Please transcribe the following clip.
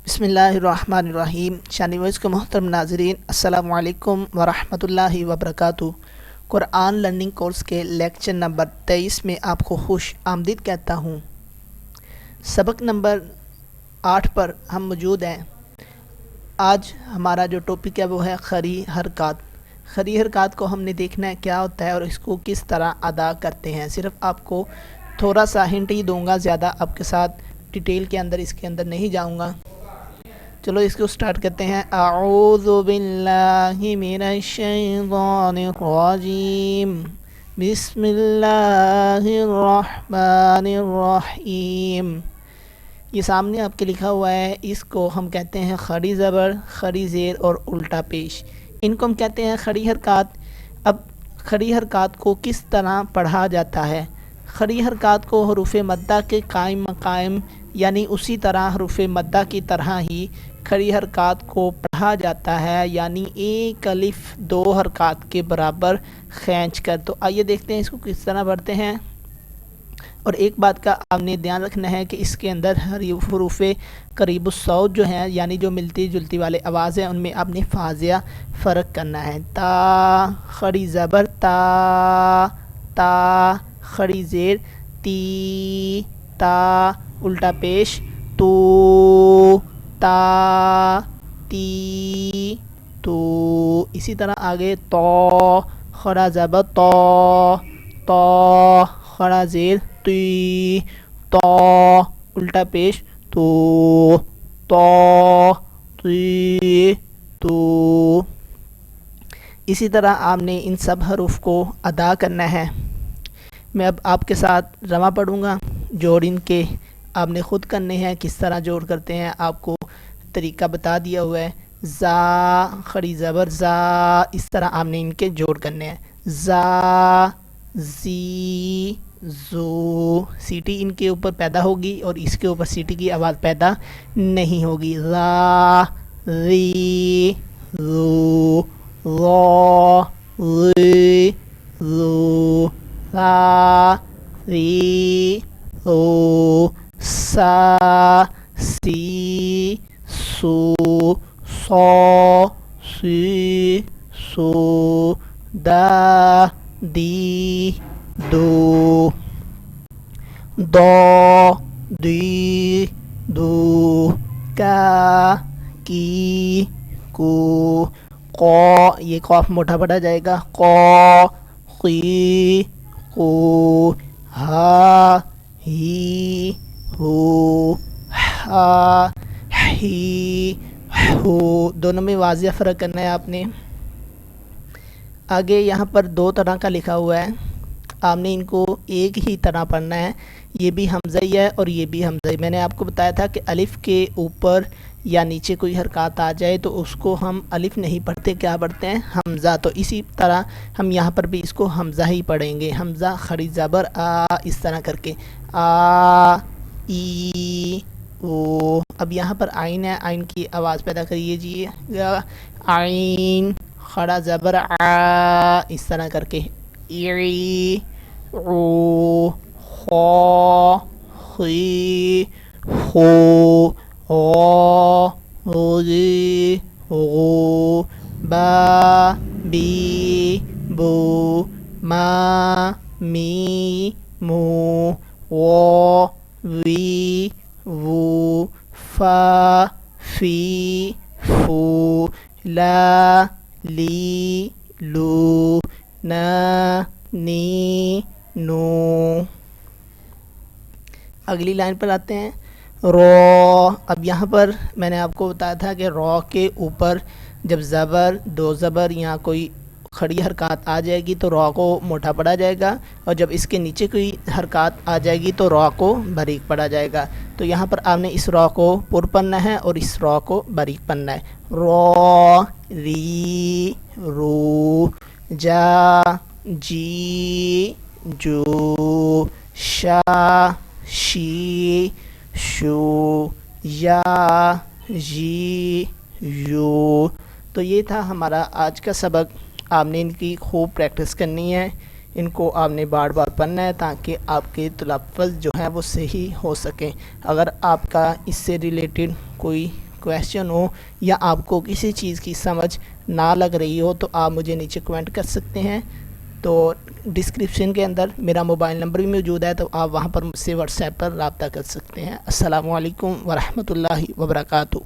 بسم اللہ الرحمن الرحیم۔ شانی وائس کے محترم ناظرین، السلام علیکم ورحمۃ اللہ وبرکاتہ۔ قرآن لرننگ کورس کے لیکچر نمبر 23 میں آپ کو خوش آمدید کہتا ہوں۔ سبق نمبر 8 پر ہم موجود ہیں۔ آج ہمارا جو ٹاپک ہے وہ ہے خری حرکات۔ خری حرکات کو ہم نے دیکھنا ہے کیا ہوتا ہے اور اس کو کس طرح ادا کرتے ہیں۔ صرف آپ کو تھوڑا سا ہنٹ ہی دوں گا، زیادہ آپ کے ساتھ ڈیٹیل کے اندر اس کے اندر نہیں جاؤں گا۔ چلو اس کو سٹارٹ کرتے ہیں۔ اعوذ باللہ من الشیطان الرجیم، بسم اللہ الرحمن الرحیم۔ یہ سامنے آپ کے لکھا ہوا ہے، اس کو ہم کہتے ہیں خڑی زبر، خڑی زیر اور الٹا پیش۔ ان کو ہم کہتے ہیں خڑی حرکات۔ اب خڑی حرکات کو کس طرح پڑھا جاتا ہے؟ خڑی حرکات کو حروف مدہ کے قائم مقام یعنی اسی طرح حروف مدہ کی طرح ہی کھڑی حرکات کو پڑھا جاتا ہے، یعنی ایک الف دو حرکات کے برابر کھینچ کر۔ تو آئیے دیکھتے ہیں اس کو کس طرح پڑھتے ہیں۔ اور ایک بات کا آپ نے دھیان رکھنا ہے کہ اس کے اندر حروف قریب الصوت جو ہیں، یعنی جو ملتی جلتی والے آواز ہیں، ان میں آپ نے فاضیہ فرق کرنا ہے۔ تا خڑی زبر تا، تا خڑی زیر تی، تا الٹا پیش تو، تا تی تو۔ اسی طرح آگے تو خڑا زبر تو، تو خڑا زیر تی، تو الٹا پیش تو، تو تی تو۔ اسی طرح آپ نے ان سب حروف کو ادا کرنا ہے۔ میں اب آپ کے ساتھ رواں پڑھوں گا، جوڑ ان کے آپ نے خود کرنے ہیں۔ کس طرح جوڑ کرتے ہیں آپ کو طریقہ بتا دیا ہوا ہے۔ زا خڑی زبر زا، اس طرح آپ نے ان کے جوڑ کرنے ہیں۔ زا زی زو، سیٹی ان کے اوپر پیدا ہوگی اور اس کے اوپر سیٹی کی آواز پیدا نہیں ہوگی۔ را ری رو، رو ری رو، را ری رو، سا سی سو، سو سی سو، دا دی دو، دو دی دو، کا کی کو، قو یہ قاف موٹا پڑا جائے گا، قو قی کو، ہا ہی ہو، ہا ہی ہو۔ دونوں میں واضح فرق کرنا ہے آپ نے۔ آگے یہاں پر دو طرح کا لکھا ہوا ہے، آپ نے ان کو ایک ہی طرح پڑھنا ہے۔ یہ بھی حمزہ ہے اور یہ بھی حمزہ ہے۔ میں نے آپ کو بتایا تھا کہ الف کے اوپر یا نیچے کوئی حرکات آ جائے تو اس کو ہم الف نہیں پڑھتے، کیا پڑھتے ہیں؟ حمزہ۔ تو اسی طرح ہم یہاں پر بھی اس کو حمزہ ہی پڑھیں گے۔ حمزہ خڑی زبر آ، اس طرح کر کے آ ای او۔ اب یہاں پر آئین ہے، آئین کی آواز پیدا کریے جی، آئین خڑا زبر آ، اس طرح کر کے ایری او، خو خی خو، غو غی غو، با بی بو، ما می مو، و وی وو، فا فی فو، لا لی لو، نا نی نو۔ اگلی لائن پر آتے ہیں، رو۔ اب یہاں پر میں نے آپ کو بتایا تھا کہ رو کے اوپر جب زبر دو زبر یا کوئی کھڑی حرکات آ جائے گی تو رو کو موٹا پڑا جائے گا، اور جب اس کے نیچے کوئی حرکات آ جائے گی تو رو کو باریک پڑا جائے گا۔ تو یہاں پر آپ نے اس رو کو پر پڑھنا ہے اور اس رو کو باریک پڑھنا ہے۔ رو ری رو، جا جی جو، شا شی شو، یا جی یو۔ تو یہ تھا ہمارا آج کا سبق۔ آپ نے ان کی خوب پریکٹس کرنی ہے، ان کو آپ نے بار بار پڑھنا ہے تاکہ آپ کے تلفظ جو ہیں وہ صحیح ہو سکیں۔ اگر آپ کا اس سے ریلیٹڈ کوئی کویشچن ہو یا آپ کو کسی چیز کی سمجھ نہ لگ رہی ہو تو آپ مجھے نیچے کمنٹ کر سکتے ہیں۔ تو ڈسکرپشن کے اندر میرا موبائل نمبر بھی موجود ہے، تو آپ وہاں پر مجھ سے واٹس ایپ پر رابطہ کر سکتے ہیں۔ السلام علیکم ورحمۃ اللہ وبرکاتہ۔